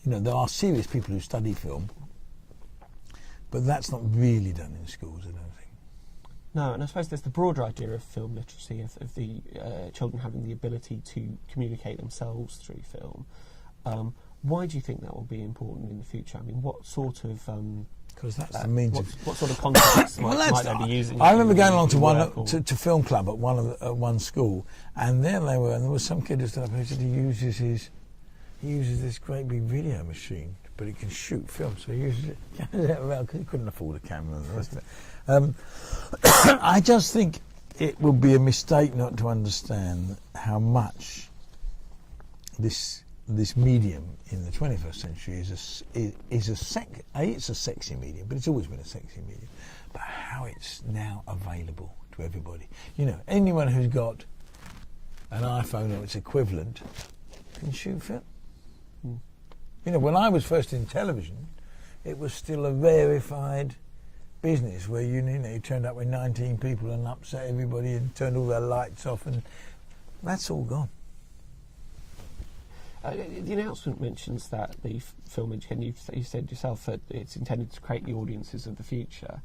there are serious people who study film, but that's not really done in schools, I don't think. No, and I suppose there's the broader idea of film literacy, of the children having the ability to communicate themselves through film. Why do you think that will be important in the future? I mean, what sort of... Because that's the means what sort of context might they be using? I remember going along to film club at one school, and there they were, and there was some kid who stood up and he said he uses this great big video machine, but it can shoot film, so he uses it because he couldn't afford a camera and the rest of it. I just think it would be a mistake not to understand how much this medium in the 21st century it's a sexy medium, but it's always been a sexy medium, but how it's now available to everybody. Anyone who's got an iPhone or its equivalent can shoot film. When I was first in television, it was still a rarefied business where you turned up with 19 people and upset everybody and turned all their lights off, and that's all gone. The announcement mentions that the film education, you said yourself that it's intended to create the audiences of the future.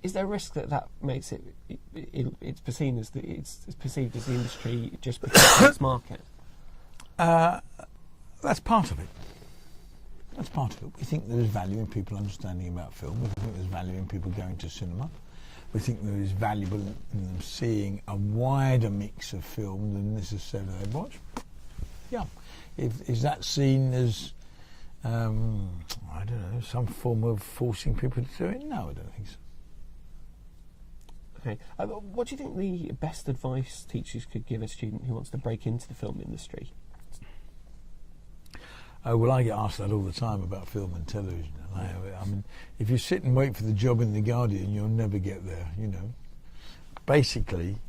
Is there a risk that makes it's perceived as the industry just because of its market? That's part of it. That's part of it. We think there is value in people understanding about film. We think there's value in people going to cinema. We think there is valuable in them seeing a wider mix of film than necessarily they watch. Yeah. Is that seen as, I don't know, some form of forcing people to do it? No, I don't think so. Okay. What do you think the best advice teachers could give a student who wants to break into the film industry? Well, I get asked that all the time about film and television. And I mean, if you sit and wait for the job in The Guardian, you'll never get there, Basically,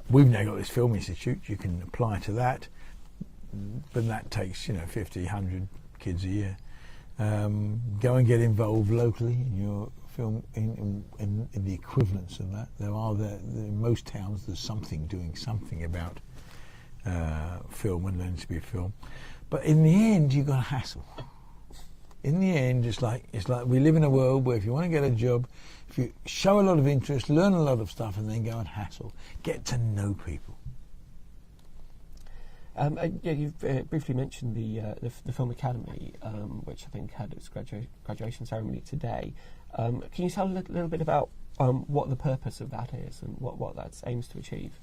we've now got this film institute. You can apply to that, but that takes 50, 100 kids a year. Go and get involved locally in your film in the equivalents of that. In most towns there's doing something about film and learning to be a film. But in the end you've got a hassle. In the end it's like we live in a world where if you want to get a job, if you show a lot of interest, learn a lot of stuff, and then go and hassle, get to know people. You've briefly mentioned the Film Academy, which I think had its graduation ceremony today. Can you tell a little bit about what the purpose of that is and what that aims to achieve?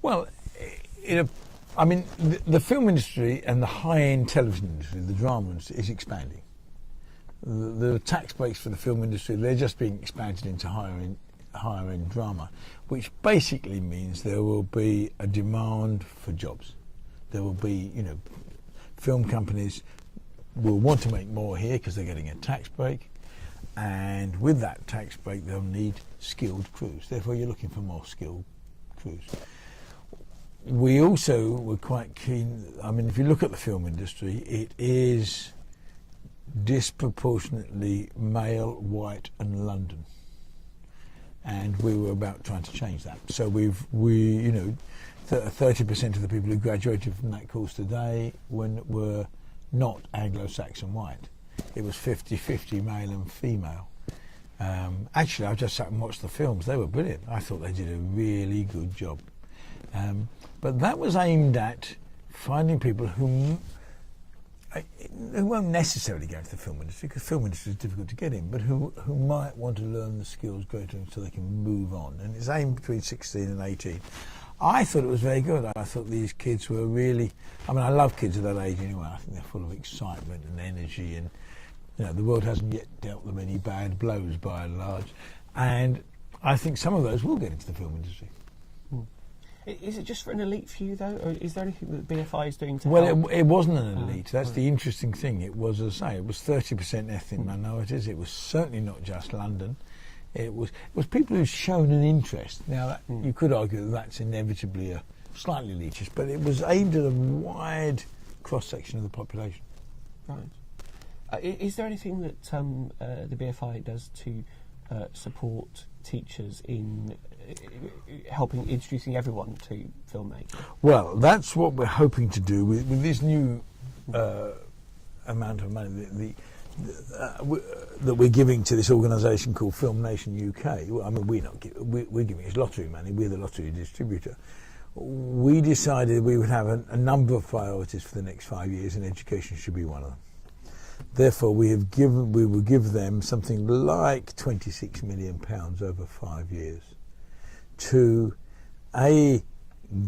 Well, the film industry and the high-end television industry, the drama industry, is expanding. The tax breaks for the film industry, they're just being expanded into higher-end drama, which basically means there will be a demand for jobs. There will be, film companies will want to make more here because they're getting a tax break, and with that tax break they'll need skilled crews. Therefore you're looking for more skilled crews. We also were quite keen, if you look at the film industry, it is disproportionately male, white and London. And we were about trying to change that. So 30% of the people who graduated from that course today were not Anglo-Saxon white. It was 50-50 male and female. Actually, I just sat and watched the films. They were brilliant. I thought they did a really good job. But that was aimed at finding people who won't necessarily go into the film industry, because film industry is difficult to get in, but who might want to learn the skills greater so they can move on. And it's aimed between 16 and 18. I thought it was very good. I thought these kids were really... I love kids of that age anyway. I think they're full of excitement and energy, and the world hasn't yet dealt them any bad blows by and large. And I think some of those will get into the film industry. Is it just for an elite few, though, or is there anything that BFI is doing to help? Well, it wasn't an elite. That's the interesting thing. It was, as I say, it was 30% ethnic minorities. It was certainly not just London. It was people who've shown an interest. Now, you could argue that that's inevitably a slightly elitist, but it was aimed at a wide cross-section of the population. Right. Is there anything that the BFI does to support teachers in helping introducing everyone to filmmaking? Well, that's what we're hoping to do with this new amount of money that we're giving to this organisation called Film Nation UK. Well, I mean, we're giving it lottery money. We're the lottery distributor. We decided we would have a number of priorities for the next 5 years, and education should be one of them. Therefore, we will give them something like £26 million over 5 years to A,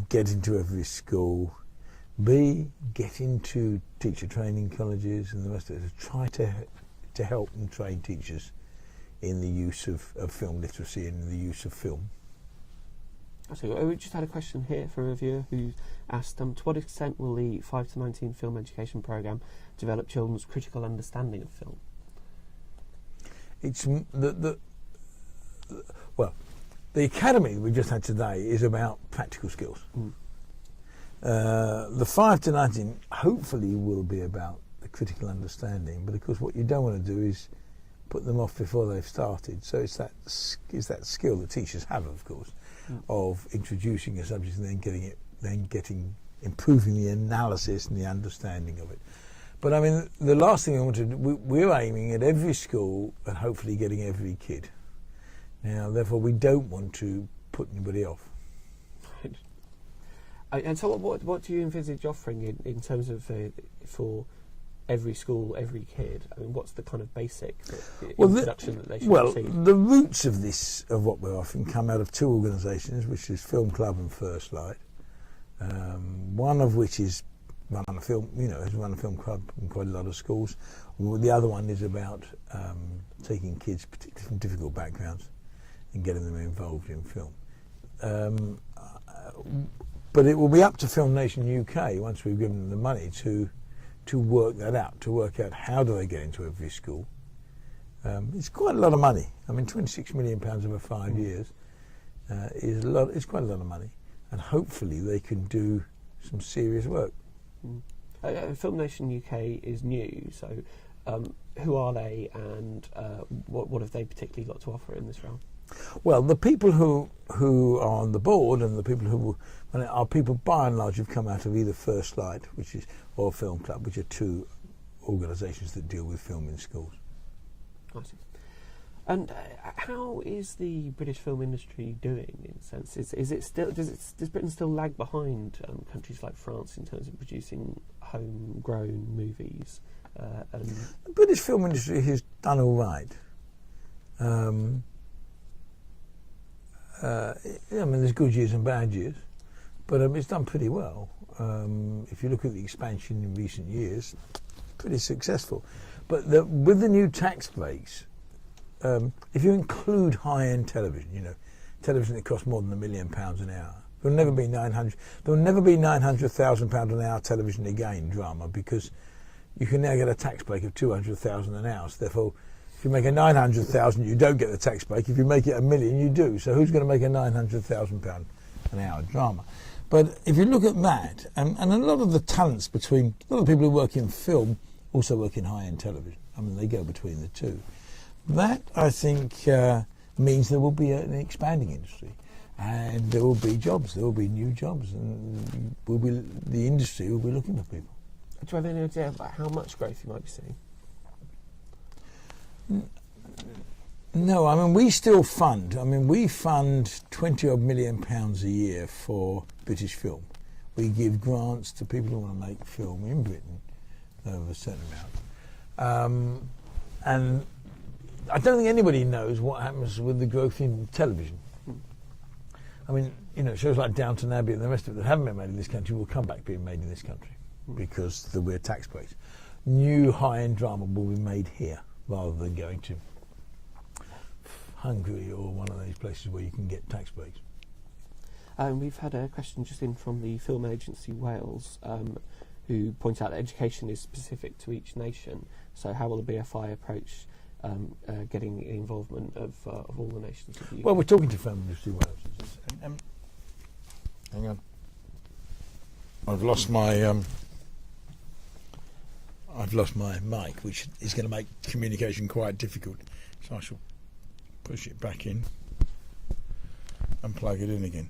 get into every school, B, get into teacher training colleges and the rest of it, to try to help and train teachers in the use of film literacy and the use of film. So we just had a question here from a viewer who asked, to what extent will the 5 to 19 film education programme develop children's critical understanding of film? It's the academy we just had today is about practical skills. The 5 to 19 hopefully will be about the critical understanding, but of course what you don't want to do is put them off before they've started. So it's that skill that teachers have, of course, of introducing a subject and then improving the analysis and the understanding of it. But I mean, the last thing we want to do, we're aiming at every school and hopefully getting every kid. Now, therefore, we don't want to put anybody off. And so, what do you envisage offering in terms of for every school, every kid? I mean, what's the kind of basic introduction that they should receive? The roots of what we're offering come out of two organisations, which is Film Club and First Light. One of which is run a film club in quite a lot of schools. The other one is about taking kids, particularly from difficult backgrounds, and getting them involved in film. But it will be up to Film Nation UK, once we've given them the money, to work that out, to work out how do they get into every school. It's quite a lot of money. I mean, £26 million over 5 years is a lot. It's quite a lot of money, and hopefully they can do some serious work. Film Nation UK is new, so who are they, and what have they particularly got to offer in this realm? Well, the people who are on the board and the people who are people by and large who've come out of either First Light, or Film Club, which are two organisations that deal with film in schools. I see. And how is the British film industry doing, in a sense? Is it still does Britain still lag behind countries like France in terms of producing homegrown movies? The British film industry has done all right. I mean, there's good years and bad years, but it's done pretty well. If you look at the expansion in recent years, pretty successful. But with the new tax breaks, if you include high-end television, television that costs more than £1 million an hour, there'll never be £900,000 an hour television again drama, because you can now get a tax break of £200,000 an hour. So therefore, if you make a £900,000, you don't get the tax break. If you make it £1 million, you do. So who's going to make a £900,000 an hour drama? But if you look at that, and a lot of the talents a lot of people who work in film also work in high-end television. I mean, they go between the two. That, I think, means there will be an expanding industry, and there will be jobs. There will be new jobs, and the industry will be looking for people. Do you have any idea about how much growth you might be seeing? No, I mean, we still fund. I mean, we fund £20-odd million a year for British film. We give grants to people who want to make film in Britain of a certain amount. And I don't think anybody knows what happens with the growth in television. I mean, shows like Downton Abbey and the rest of it that haven't been made in this country will come back being made in this country because there were tax breaks. New high-end drama will be made here rather than going to Hungary or one of those places where you can get tax breaks. We've had a question just in from the Film Agency Wales, who point out that education is specific to each nation. So how will the BFI approach getting the involvement of all the nations of the UK? Well, we're talking to Film Agency Wales. Hang on. I've lost my mic, which is going to make communication quite difficult. So I shall push it back in. and plug it in again.